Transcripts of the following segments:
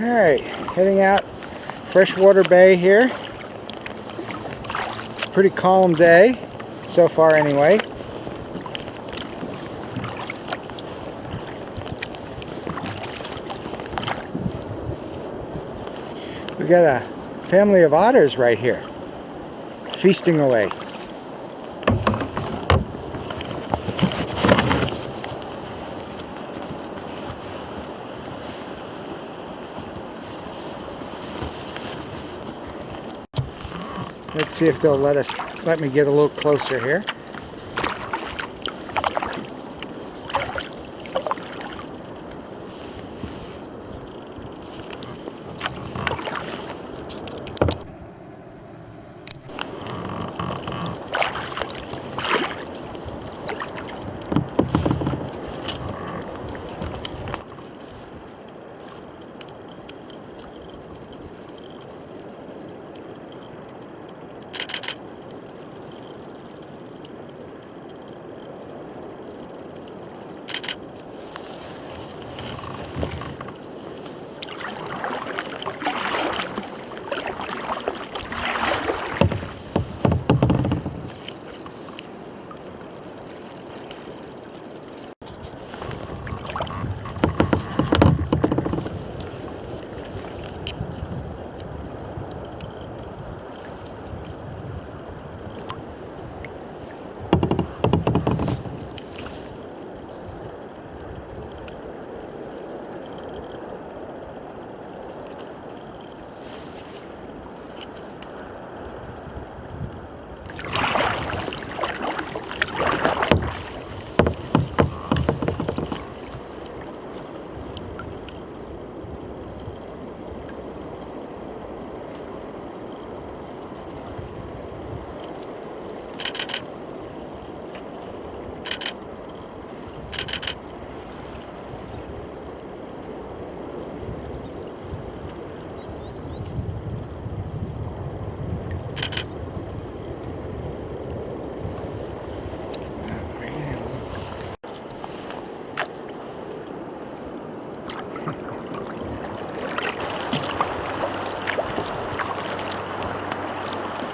Alright, heading out Freshwater Bay here. It's a pretty calm day, so far anyway. We got a family of otters right here, feasting away. Let's see if they'll let me get a little closer here.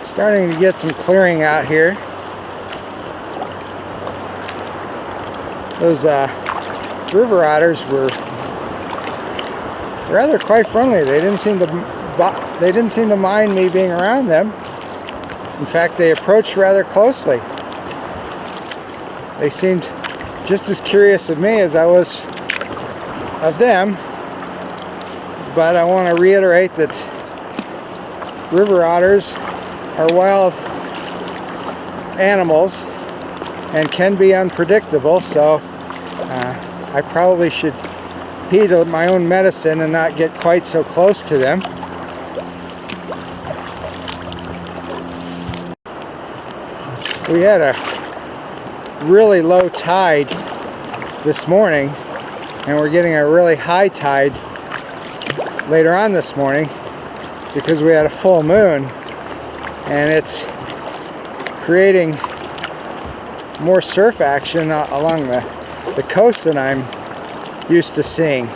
Starting to get some clearing out here. Those river otters were rather quite friendly. They didn't seem to mind me being around them. In fact, they approached rather closely. They seemed just as curious of me as I was of them. But I want to reiterate that river otters are wild animals and can be unpredictable, so I probably should heed my own medicine and not get quite so close to them. We had a really low tide this morning, and we're getting a really high tide later on this morning because we had a full moon. And it's creating more surf action along the coast than I'm used to seeing.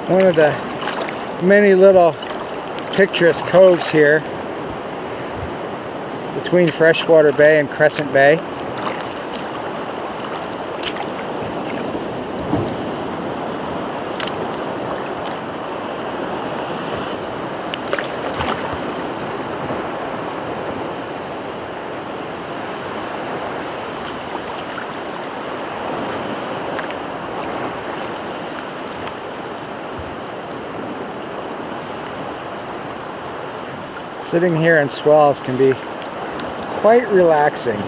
One of the many little picturesque coves here between Freshwater Bay and Crescent Bay. Sitting here in swells can be quite relaxing.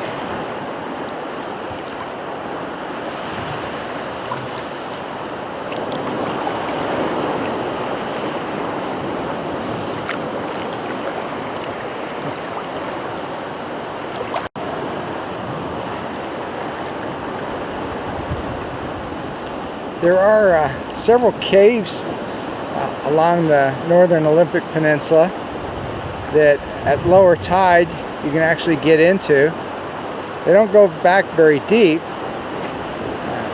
There are several caves along the northern Olympic Peninsula that at lower tide you can actually get into. They don't go back very deep.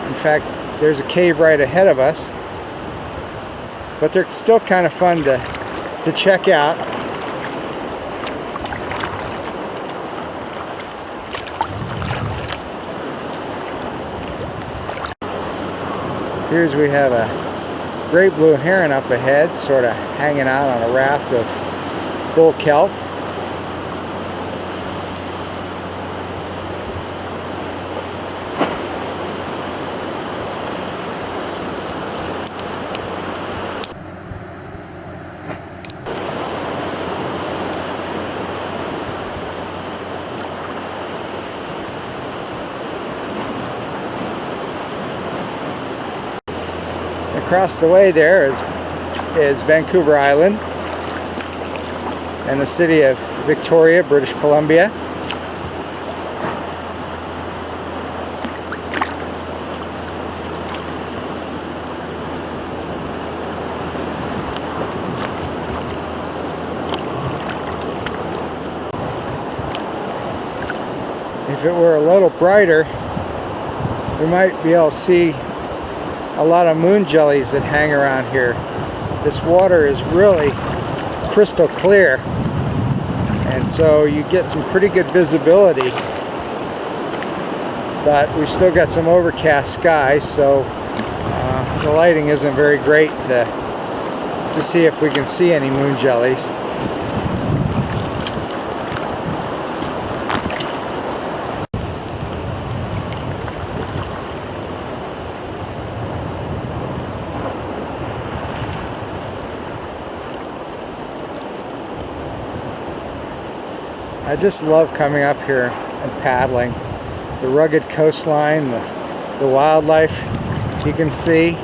In fact, there's a cave right ahead of us, but they're still kind of fun to check out. Here's we have a great blue heron up ahead, sort of hanging out on a raft of bull kelp. Across the way there is Vancouver Island and the city of Victoria, British Columbia. If it were a little brighter, we might be able to see a lot of moon jellies that hang around here. This water is really crystal clear, and so you get some pretty good visibility, but we've still got some overcast skies, so the lighting isn't very great to see if we can see any moon jellies. I just love coming up here and paddling. The rugged coastline, the wildlife you can see.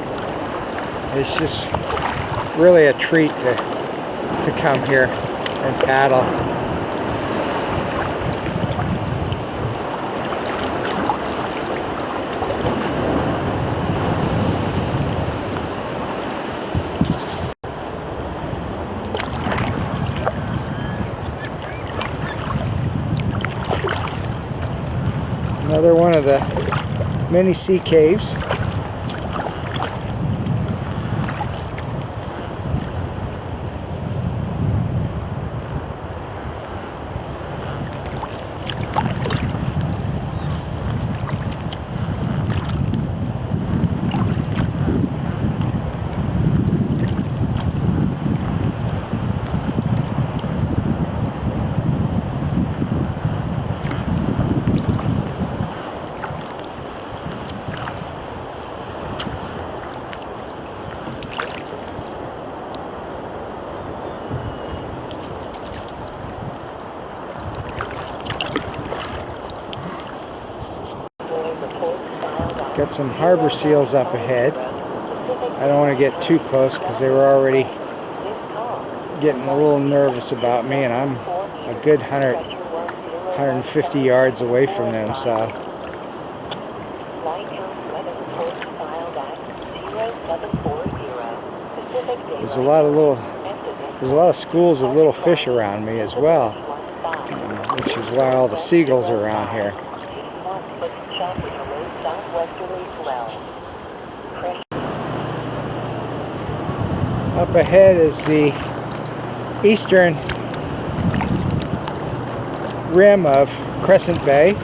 It's just really a treat to come here and paddle. Another one of the many sea caves. Got some harbor seals up ahead. I don't want to get too close because they were already getting a little nervous about me, and I'm a good 150 yards away from them, so there's a lot of schools of little fish around me as well, which is why all the seagulls are around here. Up ahead is the eastern rim of Crescent Bay.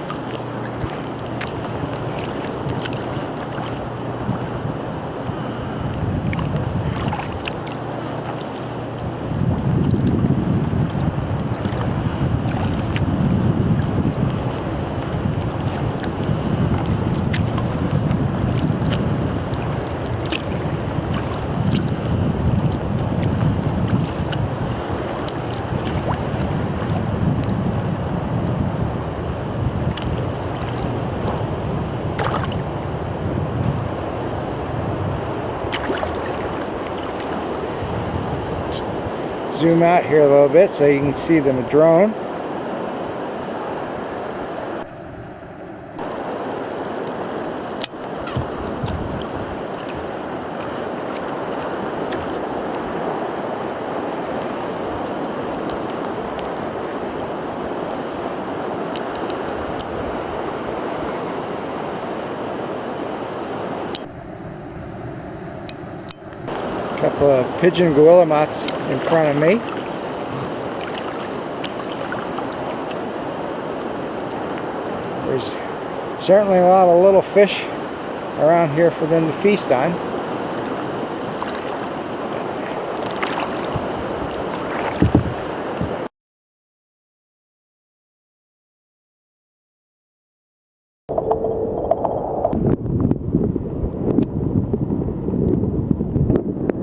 Zoom out here a little bit so you can see the drone. A couple of pigeon guillemots in front of me. There's certainly a lot of little fish around here for them to feast on.